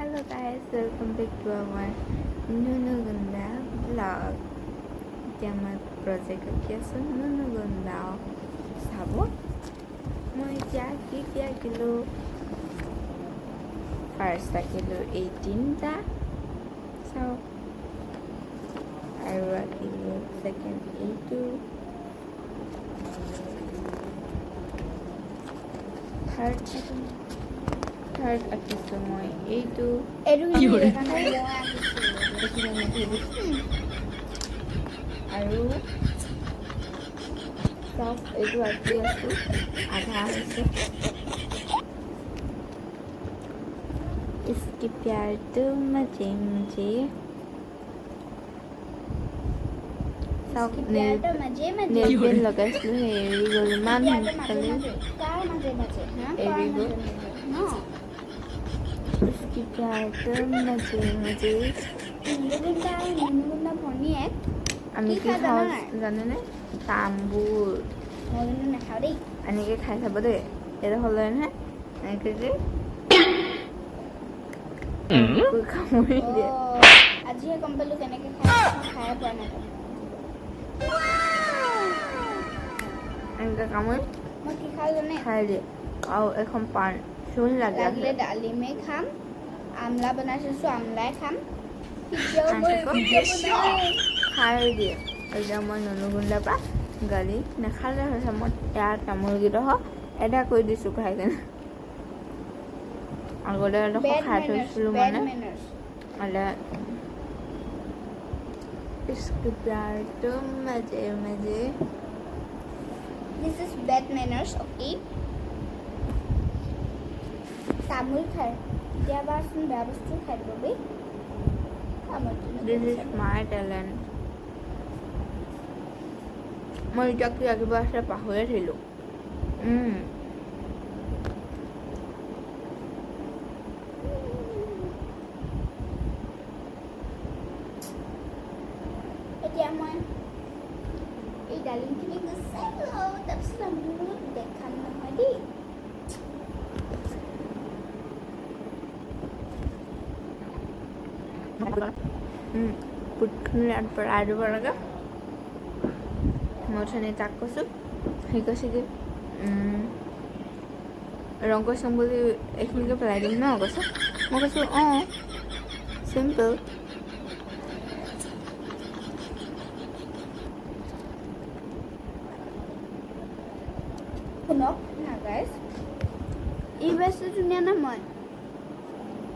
Hello guys, welcome back to our Nunu Gunda vlog. এতিয়া মই project আঁকি আছোঁ নুনু গুন্দা চাব। মই এতিয়া কি কি আঁকিলোঁ, ফাৰ্ষ্ট আঁকিলোঁ এই তিনিটা চাওক, আৰু আঁকিলোঁ ছেকেণ্ড এইটো, থাৰ্ড আঁকিছোঁ মই এইটো, আৰু চাওক এইটো আঁকি আছোঁ, আধা হৈছে। इसके प्यार तो मजे मुझे চাওক নেল পেন লগাইছিলোঁ এৰি গ'ল ইমান সোনকালে এৰি গ'ল। इसके प्यार तो मजे मुझे আমি কি খাওঁ জানেনে? তামোল এনেকৈ খাই চাব দেই, এইটো হ'লে নহয় এনেকৈ যে কামুৰি দিয়ে। আজিহে গম পালোঁ কেনেকৈ খাই পোৱা নাই। এনেকৈ কামুৰি মই কি খাওঁ জানে? খাই দিয়ে। আৰু এখন পান চূণ লাগিলে ডালিমে খাম, আমলা বনাই থৈছোঁ আমলাই খাম, খাই দিয়ে। এতিয়া মই নুনু গুণ্ডাৰ পৰা গালি নাখালে হৈছে, মই ইয়াৰ তামোলকেইটা এটা কৰি দিছোঁ খাই কেনে। আগতে এডোখৰ খাই থৈছিলোঁ মানে इसके प्यार तो मजे मजे। This is bad manners, okay? তামোল খাই কেতিয়াবাচোন বেয়া বস্তু খাই দিব B. This is my talent. মই এতিয়া কি আঁকিব আছে পাহৰিয়ে থাকিলোঁ। এতিয়া মই এই ডালিমখিনি গুচাই লওঁ, তাৰপিছত বহুত দেখাম নহয় দেই। পুটখিনি পৰাই দিব লাগে। মই অথনি তাক কৈছোঁ, সি কৈছে কি ৰং কৰিছোঁ বুলি এইখিনিকে পেলাই দিম ন কৈছোঁ। মই কৈছোঁ অঁ চিম্পল। শুনক না গাইজ, এই বেছি ধুনীয়া না মই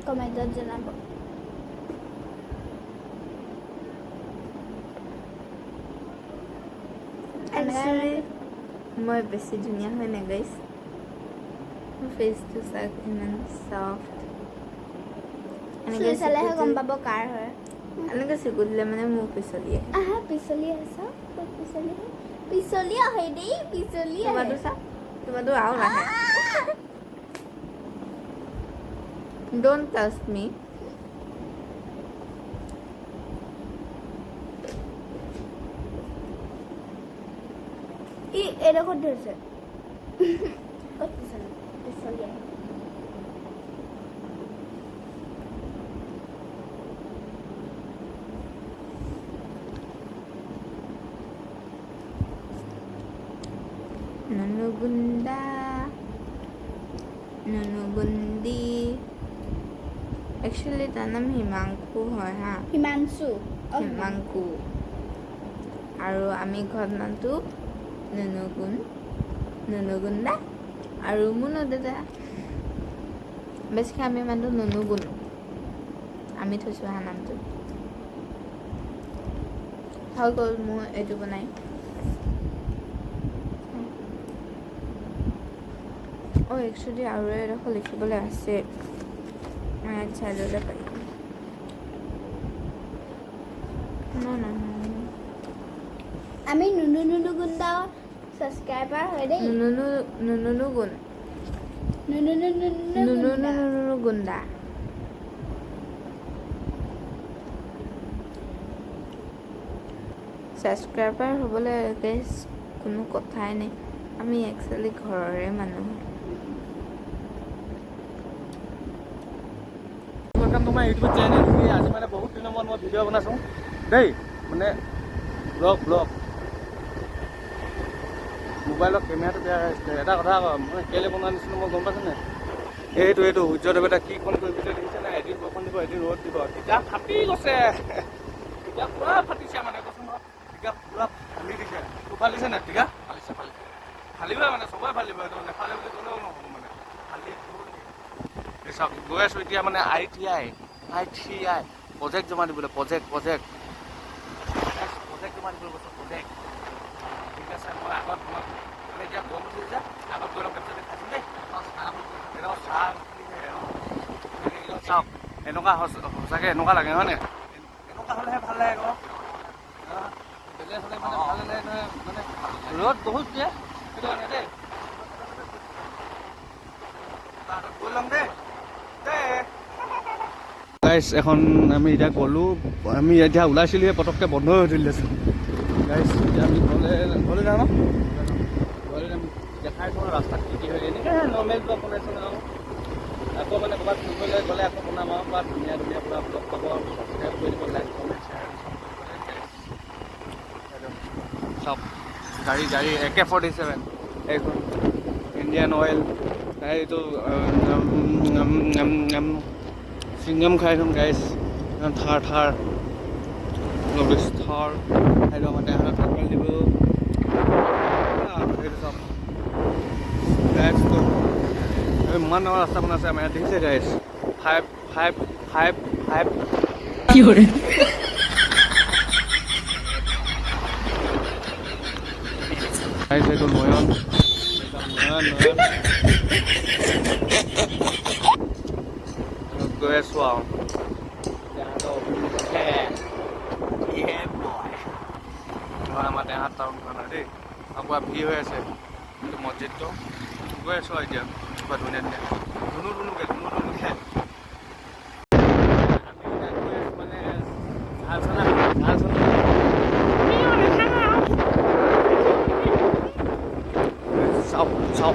কমেণ্টত জনাব। একচুৱেলি মই বেছি ধুনীয়া হয় নাই গাইজ, মোৰ ফেচটো চাওক ইমান চফ্ট। এনেকৈ চালেহে গম পাব কাৰ হয়। এনেকৈ চিকু দিলে মানে মোৰ পিছলিয়ে পিছলি আছে, পিছলি আহে দেই, পিছলি তোমাৰটো চাওক, তোমাৰটো আৰু নাহে। ডোন্ট টাচ মি। এডোখৰ ধৰিছে ক'ত পিছলি আহে। নুনু গুণ্ডা নুনু গুণ্ডি, একচুৱেলি তাৰ নাম হিমাংশু হয় হা, হিমাংশু হিমাংশু। আৰু আমি ঘৰত নামটো নুনু গুণ্ডা আৰু মুনু দাদা। বেছিকৈ আমি মানুহটো নুনু গুণ আমি থৈছোঁ হা নামটো। হৈ গ'ল মোৰ এইটো বনাই। একচুৱেলি আৰু এডোখৰ লিখিবলৈ আছে, মই ইয়াত চাই ল'লে পাৰিম। আমি নুনু গুণ্ডা ছাবস্ক্ৰাইবাৰ হয় দেই। নুনু গুণ নুনু গুণ্ডা। ছাবস্ক্ৰাইবাৰ হ'বলৈ কোনো কথাই নাই, আমি একচুৱেলি ঘৰৰে মানুহ। Welcome to my YouTube channel. আজি মানে বহুত দিনৰ মূৰত মই ভিডিঅ' বনাইছোঁ দেই, মানে ব্লগ মোবাইলৰ কেমেৰাটো বেয়া হৈছে। এটা কথা মই কেলৈ বনোৱা নিছিলোঁ মই গম পাইছোঁ নে? এইটো সূৰ্যদেৱতা কি ফোন কৰি পিছে দেখিছে নাই? এদিন বৰষুণ দিব, এদিন ৰ'দ দিব, তেতিয়া ফাটি গৈছে, তেতিয়া পূৰা ফাটিছে মানে কৈছোঁ নহয়, তেতিয়া পূৰা ফালি দিছে। তোৰ ফালিছে নাই? তেতিয়া ফালিবই মানে চবৰে ফালিব, এইটো নেফালে বুলি ক'লেও নহ'ব মানে ফালি চাওক। গৈ আছোঁ এতিয়া মানে ITI প্ৰজেক্ট জমা দিবলৈ, প্ৰজেক্ট জমা দিবলৈ কৈছোঁ, প্ৰজেক্ট। ঠিক আছে, মই আগত মানে এতিয়া গম উঠিছে যে আগত গৈ লওক, তাৰপিছত দেখাইছোঁ দেই। চাওক এনেকুৱা সঁচাকৈ এনেকুৱা লাগে হয়নে? এনেকুৱা হ'লেহে ভাল লাগে আকৌ, বেলেগ হ'লে মানে ভাল নালাগে নহয়, মানে ৰ'দ বহুত যে সেইটো কাৰণে দেই। গৈ ল'ম দেই। গাইছ এখন আমি এতিয়া গ'লোঁ, আমি এতিয়া ওলাইছিলোঁহে পটককৈ বন্ধ হৈ উঠিলেচোন গাইছ। এতিয়া আমি ঘৰলৈ যাওঁ ন, ঘৰলৈ যাম, দেখাই থওঁ ৰাস্তাত কি হয়। এনেকৈ নৰ্মেল ব্লগ বনাইছোঁ আৰু আকৌ মানে ক'ৰবাত ফুৰিবলৈ গ'লে আকৌ বনাম আৰু বা ধুনীয়া পুৰা ব্লগ পাব। ছাবস্ক্ৰাইব কৰি দিব, লাইক কমেণ্ট শ্বেয়াৰ চব। গাড়ী AK-47 এইখন ইণ্ডিয়ান অইল, এইটো চিংগম খাই একদম গাইছ, থাৰ থাৰ সেইটো আমাৰ টেঙা থাকল দিব সেইটো চব গাইছটো। ইমান ডাঙৰ ৰাস্তা বনাইছে আমাৰ ইয়াত দেখিছে গাইছ। 5 কি কৰে এইটো নয়ন গৈ আছোঁ আৰু আমাৰ টেঙাত টাউনখন হয় দেই, আকৌ ভিৰ হৈ আছে কিন্তু মছজিদটো। গৈ আছোঁ আৰু এতিয়া কিবা ধুনীয়া ধুনুকে মানে চাওক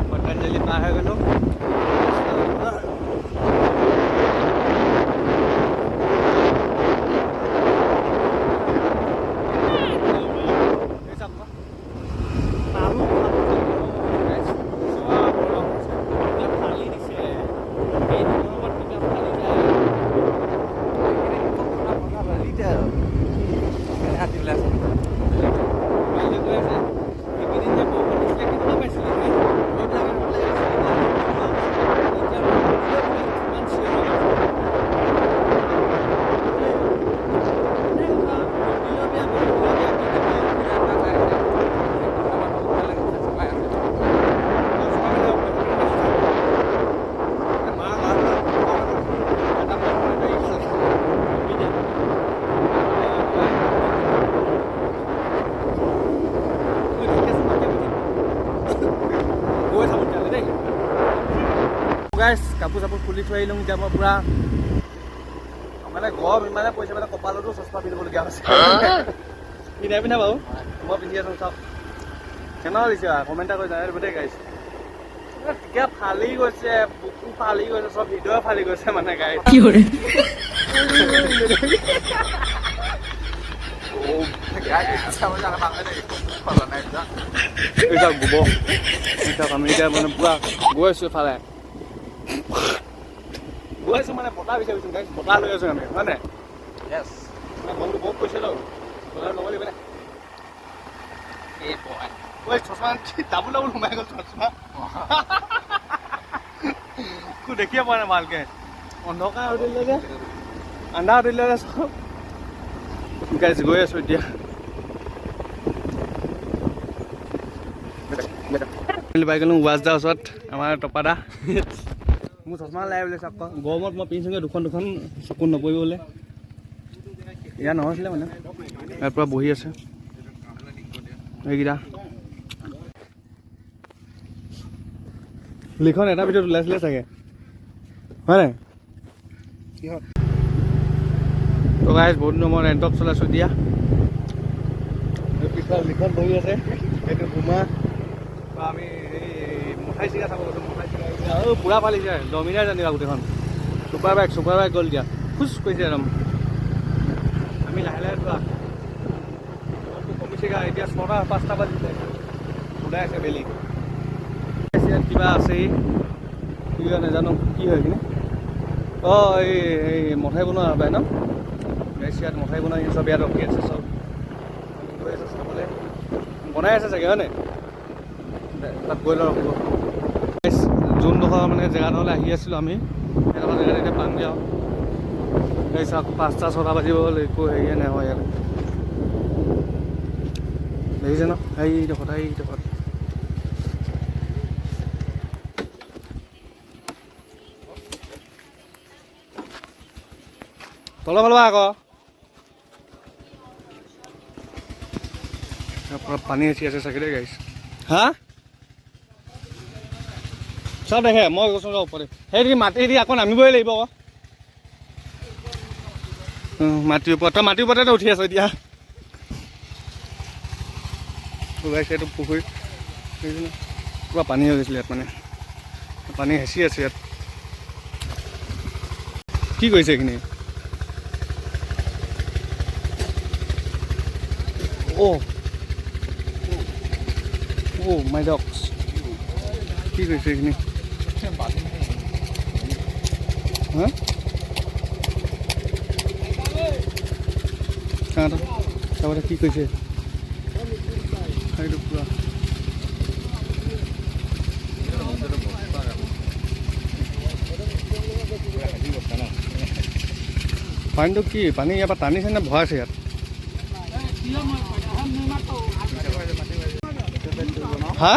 পতঞ্জলি পাৰ হৈ গ'লোঁ। কাপোৰ চাপোৰ খুলি থৈ আহিলোঁ। এতিয়া মই পূৰা মানে গৰম ইমানে পৰিছে, মানে কপালতো চশমা পিন্ধিবলগীয়া হৈছে। পিন্ধা বাৰু মই পিন্ধি আছোঁ। চাওক কেনেকুৱা দিছে কমেণ্ট এটা কৰি জানাই দিব দেই গাইছ। তেতিয়া ফালি গৈছে, বুকু ফালি গৈছে, চব ভিডিঅ' ফালি গৈছে মানে গাইছ। কি কৰে গোবৰ আমি এতিয়া মানে পূৰা গৈ আছোঁ এফালে, গৈ আছোঁ মানে বতাহ বিচাৰিছোঁ গাইছ, বতাহ লৈ আছোঁ আমি হয় নাই? য়েছ, মনটো বহুত কৈছে ন, বতাহ ল'ব লাগিব নে? চশমা ডাবুল সোমাই গ'ল চশমা। দেখিয়ে পোৱা নাই ভালকৈ, অন্ধকাৰ হৈ দিলে যে, আন্ধাৰ হৈ দিলে যে চব গাইছ। গৈ আছোঁ এতিয়া পাই গ'লোঁ ৱাজদাৰ ওচৰত, আমাৰ টপাদা। মোৰ চশমা লাই বোলে চাওক, গৰমত মই পিন্ধিছোঁগৈ দুখন চকুত নপৰিব বোলে। ইয়াত নহৈছিলে মানে, ইয়াৰ পৰা বহি আছে এইকেইটা। লিখন এটা ভিতৰত ওলাইছিলে চাগে হয় নাই? তো গাইছ বহুত দিনৰ মই ৰেণ্টক চলাইছোঁ এতিয়া। পিছফালে লিখন বহি আছে, এইটো বোমা। আমি এই মুঠাই চিগা চাব গৈছোঁ, মুঠাই চিগা পুৰা ফালি যায় ডমিনাৰ জানিবা গোটেইখন ছুপাৰ বাইক গ'ল দিয়া খোজ কৰিছে একদম আমি লাহে লাহে যোৱা কমিছেগা এতিয়া 6টা 5টা বাজিছে ওলাই আছে বেলি ইয়াত কিবা আছেই কি হয় নাজানো কি হয় এইখিনি অঁ এই মঠাই বনোৱা পায় ন ইয়াত মঠাই বনোৱা চব ইয়াত ৰখি আছে চব গৈ আছে চাবলৈ বনাই আছে চাগে হয়নে তাত গৈ লৈ ৰখিব যোনডোখৰ মানে জেগাডোখৰলৈ আহি আছিলোঁ আমি সেইডোখৰ জেগাত এতিয়া পামগৈ আৰু এই চাওক 5টা 6টা বাজিব হ'ল একো হেৰিয়ে নাই হয় ইয়াত দেখিছে ন এইডোখৰত তলৰ ফালৰ পৰা আকৌ পানী এচি আছে চাগে দেই গাইছ হা চব দেখে মই কৈছোঁ ওপৰতে সেই মাটি দি আকৌ নামিবই লাগিব আকৌ মাটিৰ ওপৰত তই মাটিৰ ওপৰতে উঠি আছ এতিয়া ওলাইছে এইটো পুখুৰী পুৰা পানী হৈ গৈছিলে ইয়াত মানে পানী হেঁচি আছে ইয়াত কি কৰিছে এইখিনি অ' মাই ডগছ কি কৰিছে এইখিনি হা চাবলৈ কি কৰিছে এইটো পুৰা পানীটো কি পানী ইয়াৰ পৰা টানিছে নে ভৰাইছে ইয়াত হা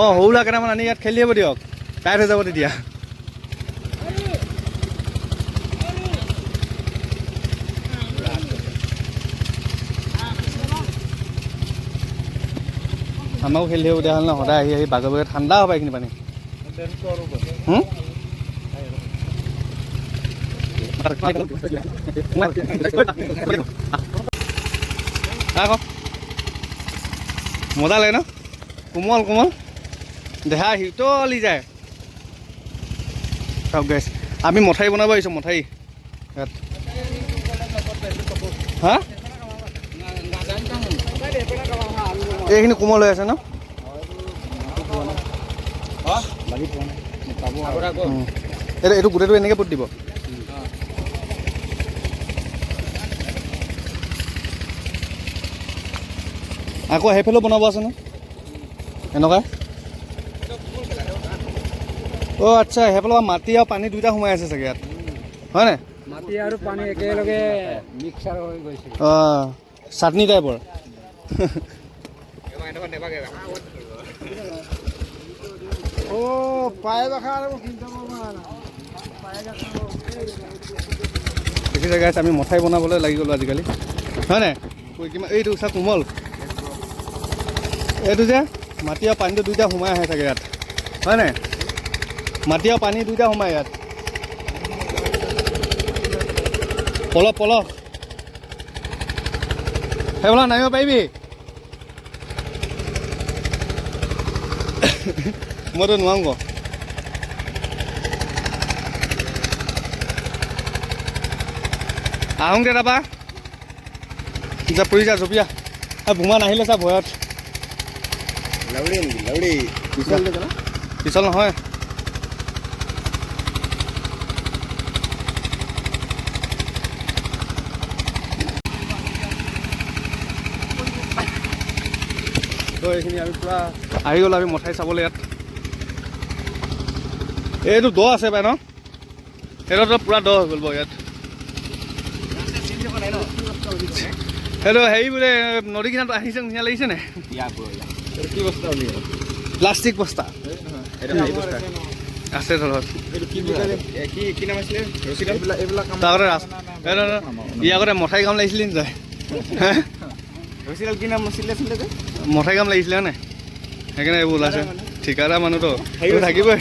অঁ সৰু ল'ৰা কেইটামান আনি ইয়াত খেলি আহিব দিয়ক টাইট হৈ যাব তেতিয়া আমাকো খেলি থাকিব দিয়া হ'ল ন সদায় আহি বাগৰ বাগৰ ঠাণ্ডা হ'ব এইখিনি পানী আকৌ মজা লাগে ন কোমল দেহা হিতলি যায় চাওক গাইছ আমি মঠাই বনাব আহিছোঁ মঠাই ইয়াত হা এইখিনি কোমল হৈ আছে ন এইটো গোটেইটো এনেকৈ পুত দিব আকৌ সেইফালেও বনাব আছে ন এনেকুৱা অ' আচ্ছা সেইফালৰ মাটি আৰু পানী দুইটা সোমাই আছে চাগে ইয়াত হয় নাই মাটি আৰু পানী একেলগে মিক্সাৰ হৈ গৈছে অঁ চাটনি টাইপৰ দেখি জেগাই আমি মঠাই বনাবলৈ লাগি গ'লোঁ আজিকালি হয় নাই কিমান এইটো চা কোমল এইটো যে মাটি আৰু পানীটো দুইটা সোমাই আহে চাগে ইয়াত হয় নাই মাটি আৰু পানী দুইটা সোমাই ইয়াত পলহ সেইবিলাক নামিব পাৰিবি মইতো নোৱাৰো আকৌ আহোঁগৈ তাৰপৰা যা পৰি যা জপিয়া ভোমা নাহিলে চা ভয়ত পিছল নহয় তো এইখিনি আমি পূৰা আহি গ'লোঁ আমি মঠাই চাবলৈ ইয়াত এইটো দ আছে পাই ন এইটো পূৰা দ হৈ গ'ল বাৰু ইয়াত সেইটো হেৰি বোলে নদী কিনাৰত আহিছে নিচিনা লাগিছে নে কি বস্তা প্লাষ্টিক বস্তা আছে ধৰক ই আগতে মঠাই কাম লাগিছিলে নি তই কি নাম আছিলে মঠাই কাম লাগিছিলে হয় নাই সেইকাৰণে এইবোৰ ওলাইছে ঠিকাদাৰ মানুহতো থাকিবই